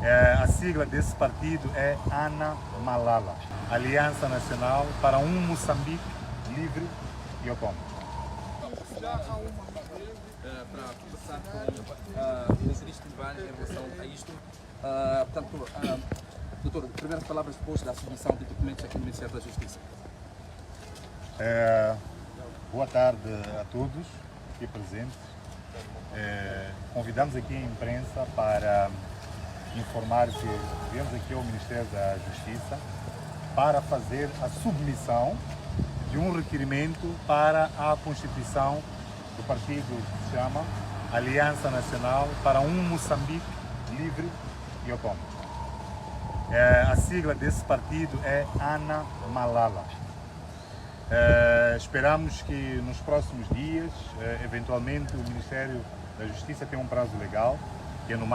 A sigla desse partido é ANA Malala, Aliança Nacional para um Moçambique Livre e Autônomo. Para conversar com o ministro Ivan em relação a isto, doutor, primeiras palavras depois da submissão de documentos aqui no Ministério da Justiça. Boa tarde a todos aqui presentes. Convidamos aqui a imprensa para informar que viemos aqui ao Ministério da Justiça para fazer a submissão de um requerimento para a constituição do partido que se chama Aliança Nacional para um Moçambique Livre e Autônomo. A sigla desse partido é ANA Malala. Esperamos que nos próximos dias, eventualmente, o Ministério da Justiça tem um prazo legal, que é no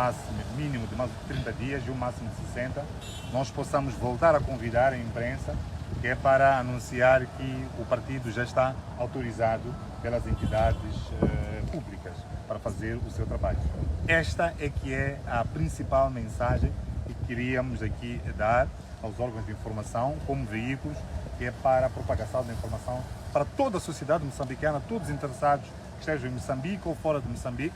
mínimo de mais de 30 dias e o máximo de 60, nós possamos voltar a convidar a imprensa, que é para anunciar que o partido já está autorizado pelas entidades públicas para fazer o seu trabalho. Esta é que é a principal mensagem que queríamos aqui dar aos órgãos de informação como veículos, que é para a propagação da informação para toda a sociedade moçambicana, todos os interessados que estejam em Moçambique ou fora de Moçambique,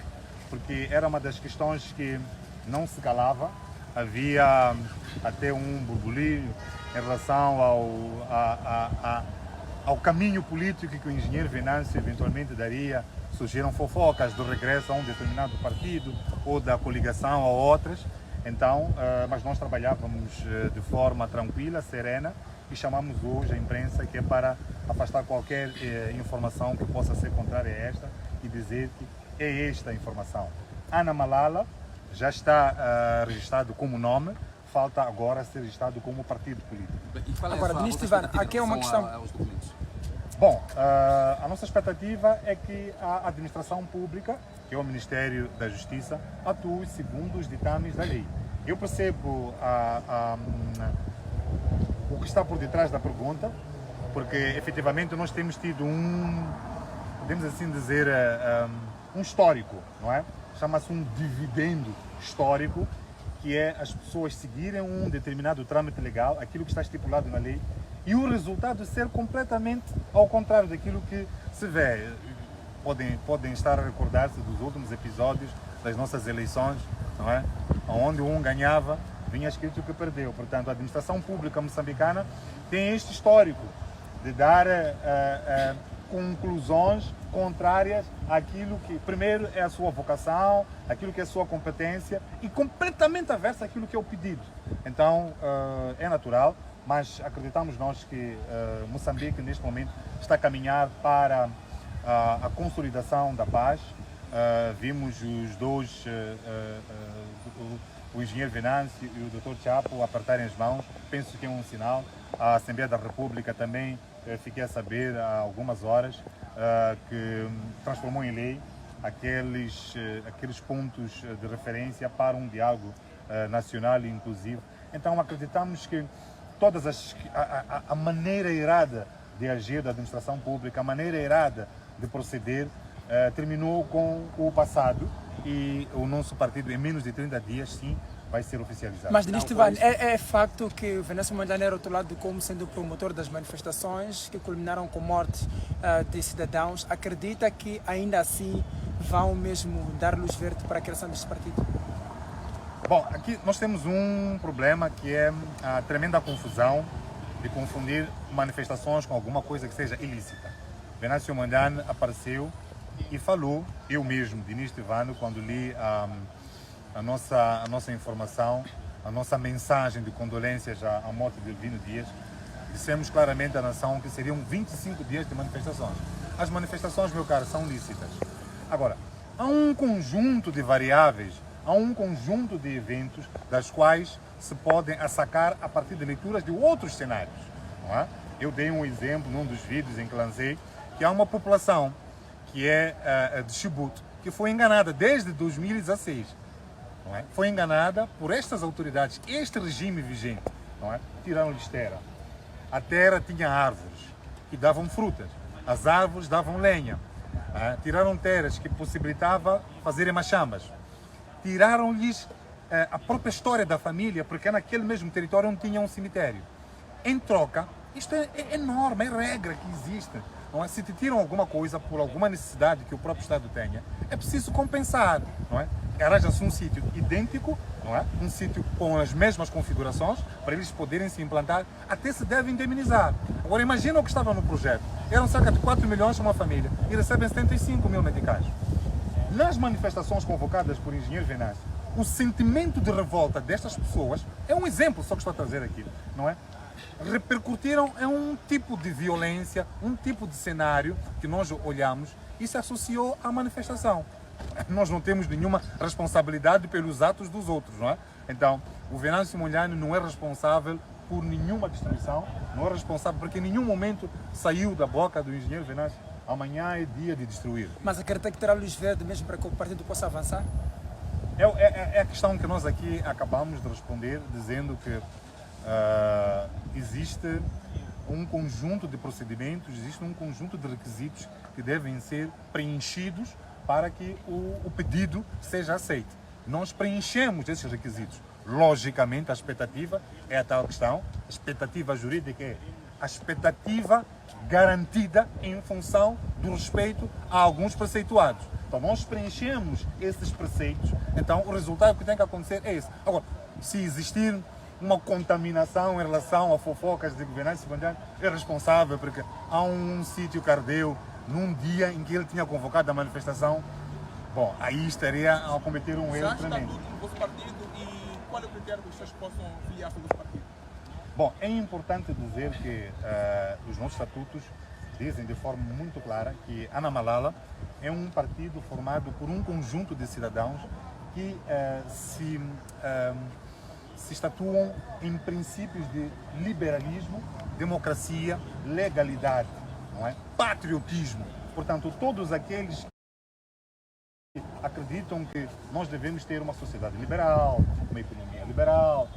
porque era uma das questões que não se calava. Havia até um burburinho em relação ao caminho político que o engenheiro Venâncio eventualmente daria. Surgiram fofocas do regresso a um determinado partido ou da coligação a outras. Então, mas nós trabalhávamos de forma tranquila, serena, e chamamos hoje a imprensa, que é para afastar qualquer informação que possa ser contrária a esta e dizer que é esta a informação. ANA Malala já está registrado como nome, falta agora ser registrado como partido político. Agora, ministro Ivan, aqui é uma questão... Bom, a nossa expectativa é que a administração pública, que é o Ministério da Justiça, atue segundo os ditames da lei. Eu percebo o que está por detrás da pergunta, porque efetivamente nós temos tido podemos assim dizer, um histórico, não é? Chama-se um dividendo histórico, que é as pessoas seguirem um determinado trâmite legal, aquilo que está estipulado na lei, e o resultado ser completamente ao contrário daquilo que se vê. Podem estar a recordar-se dos últimos episódios das nossas eleições, não é? Onde um ganhava, vinha escrito que perdeu. Portanto, a administração pública moçambicana tem este histórico de dar conclusões contrárias àquilo que, primeiro, é a sua vocação, aquilo que é a sua competência, e completamente aversa àquilo que é o pedido. Então, é natural, mas acreditamos nós que Moçambique, neste momento, está a caminhar para a consolidação da paz. Vimos os dois, o engenheiro Venâncio e o Dr. Chapo, apertarem as mãos. Penso que é um sinal. A Assembleia da República também, fiquei a saber há algumas horas, que transformou em lei aqueles pontos de referência para um diálogo nacional e inclusivo. Então acreditamos que a maneira errada de agir da administração pública, a maneira errada de proceder, terminou com o passado, e o nosso partido, em menos de 30 dias, sim, vai ser oficializado. Mas, ministro Ivan, é facto que o Venâncio Mondlane era rotulado como sendo o promotor das manifestações que culminaram com morte de cidadãos. Acredita que ainda assim vão mesmo dar luz verde para a criação deste partido? Bom, aqui nós temos um problema, que é a tremenda confusão de confundir manifestações com alguma coisa que seja ilícita. Venâncio Mondlane apareceu e falou, eu mesmo, ministro Ivano, quando li a nossa informação, a nossa mensagem de condolências à morte de Elvino Dias, dissemos claramente à nação que seriam 25 dias de manifestações. As manifestações, meu caro, são lícitas. Agora, há um conjunto de variáveis, há um conjunto de eventos das quais se podem assacar a partir de leituras de outros cenários. Não é? Eu dei um exemplo num dos vídeos em que lancei, que há uma população que é de Chibouto, que foi enganada desde 2016. Não é? Foi enganada por estas autoridades, este regime vigente. Não é? Tiraram-lhes terra. A terra tinha árvores que davam frutas, as árvores davam lenha. Tiraram terras que possibilitava fazerem machamas. Tiraram-lhes a própria história da família, porque é naquele mesmo território onde tinha um cemitério. Em troca, isto é norma, é regra que existe. Não é? Se te tiram alguma coisa por alguma necessidade que o próprio Estado tenha, é preciso compensar. Não é? Arranja-se um sítio idêntico, não é? Um sítio com as mesmas configurações, para eles poderem se implantar, até se deve indemnizar. Agora imagina o que estava no projeto. Eram cerca de 4 milhões uma família e recebem 75 mil meticais. Nas manifestações convocadas por Engenheiro Venâncio, o sentimento de revolta destas pessoas, é um exemplo só que estou a trazer aqui, não é? Repercutiram em um tipo de violência, um tipo de cenário que nós olhamos e se associou à manifestação. Nós não temos nenhuma responsabilidade pelos atos dos outros, não é? Então, o Venâncio Mondlane não é responsável por nenhuma destruição, não é responsável porque em nenhum momento saiu da boca do engenheiro Venâncio: amanhã é dia de destruir. Mas acredita que terá luz verde mesmo para que o partido possa avançar? É a questão que nós aqui acabamos de responder, dizendo que existe um conjunto de procedimentos, existe um conjunto de requisitos que devem ser preenchidos para que o pedido seja aceito. Nós preenchemos esses requisitos. Logicamente, a expectativa é a tal questão, a expectativa jurídica é a expectativa garantida em função do respeito a alguns preceituados. Então, nós preenchemos esses preceitos, então o resultado que tem que acontecer é esse. Agora, se existir uma contaminação em relação a fofocas de governança secundária, é responsável porque há um sítio que ardeu num dia em que ele tinha convocado a manifestação. Bom, aí estaria a cometer um erro tremendo. Está tudo no vosso partido e qual é o critério que os senhores possam filiar-se ao vosso partido? Bom, é importante dizer que os nossos estatutos dizem de forma muito clara que Ana Malala é um partido formado por um conjunto de cidadãos que se estatuam em princípios de liberalismo, democracia, legalidade, não é? Patriotismo. Portanto, todos aqueles que acreditam que nós devemos ter uma sociedade liberal, uma economia liberal,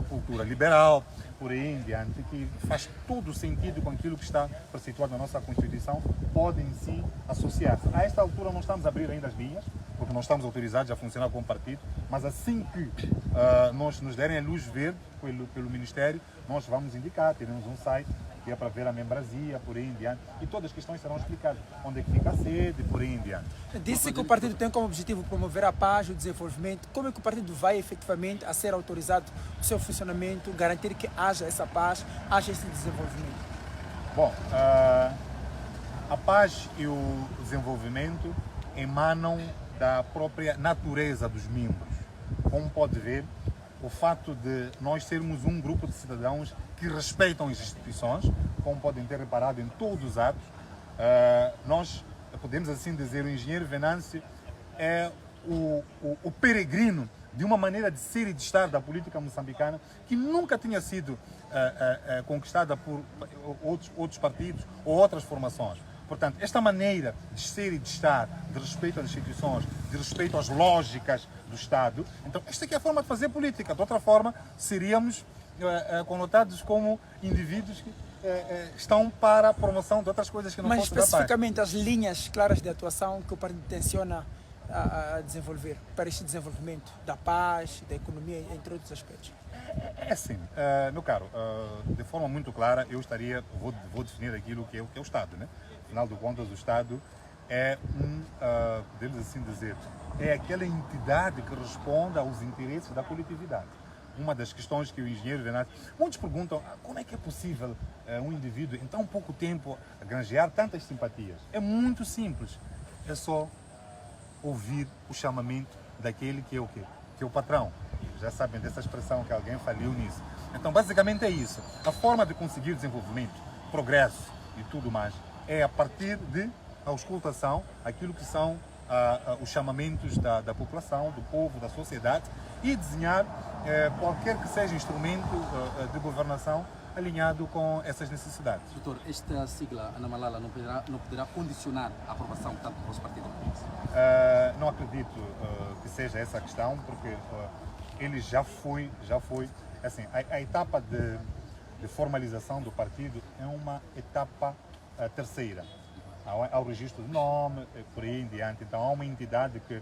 cultura liberal, por aí em diante, que faz todo o sentido com aquilo que está preceituado na nossa Constituição, podem sim associar-se. A esta altura não estamos a abrir ainda as linhas, porque não estamos autorizados a funcionar como partido, mas assim que nós nos derem a luz verde pelo Ministério, nós vamos indicar, teremos um site que é para ver a membresia, por aí em diante, e todas as questões serão explicadas. Onde é que fica a sede, por aí em diante. Disse que o partido tem como objetivo promover a paz, o desenvolvimento. Como é que o partido vai efetivamente a ser autorizado o seu funcionamento, garantir que haja essa paz, haja esse desenvolvimento? Bom, a paz e o desenvolvimento emanam da própria natureza dos membros. Como pode ver, o fato de nós sermos um grupo de cidadãos que respeitam as instituições, como podem ter reparado em todos os atos, nós podemos assim dizer, o engenheiro Venâncio é o peregrino de uma maneira de ser e de estar da política moçambicana que nunca tinha sido conquistada por outros partidos ou outras formações. Portanto, esta maneira de ser e de estar, de respeito às instituições, de respeito às lógicas do Estado, então esta aqui é a forma de fazer política. De outra forma, seríamos conotados como indivíduos que estão para a promoção de outras coisas que não Mas fossem da paz. especificamente as linhas claras de atuação que o partido intenciona a desenvolver para este desenvolvimento da paz, da economia, entre outros aspectos. É assim, meu caro, de forma muito clara, vou definir aquilo que é o Estado, né? Afinal de contas, o Estado é podemos assim dizer, é aquela entidade que responde aos interesses da coletividade. Uma das questões que o engenheiro Venâncio... Muitos perguntam como é que é possível um indivíduo em tão pouco tempo granjear tantas simpatias. É muito simples, é só ouvir o chamamento daquele que é o quê? Que é o patrão. Já sabem dessa expressão que alguém faliu nisso. Então, basicamente é isso. A forma de conseguir desenvolvimento, progresso e tudo mais é a partir de auscultação, aquilo que são os chamamentos da população, do povo, da sociedade e desenhar qualquer que seja instrumento de governação alinhado com essas necessidades. Doutor, esta sigla, Ana Malala, não poderá condicionar a aprovação tanto do vosso partido? Não acredito que seja essa a questão, porque ele já foi assim, a etapa de formalização do partido é uma etapa terceira. Há o registro de nome, por aí em diante. Então há uma entidade que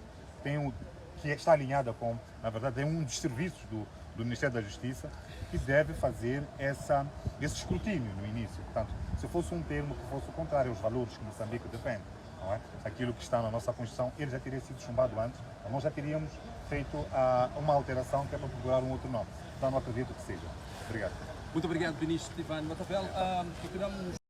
que está alinhada com, na verdade, é um dos serviços do Ministério da Justiça que deve fazer esse escrutínio no início. Portanto, se fosse um termo que fosse o contrário aos valores que Moçambique defende, não é? Aquilo que está na nossa Constituição, ele já teria sido chumbado antes, nós já teríamos feito uma alteração que é para procurar um outro nome. Então, não acredito que seja. Obrigado. Muito obrigado, ministro Ivan Matavele. Continuamos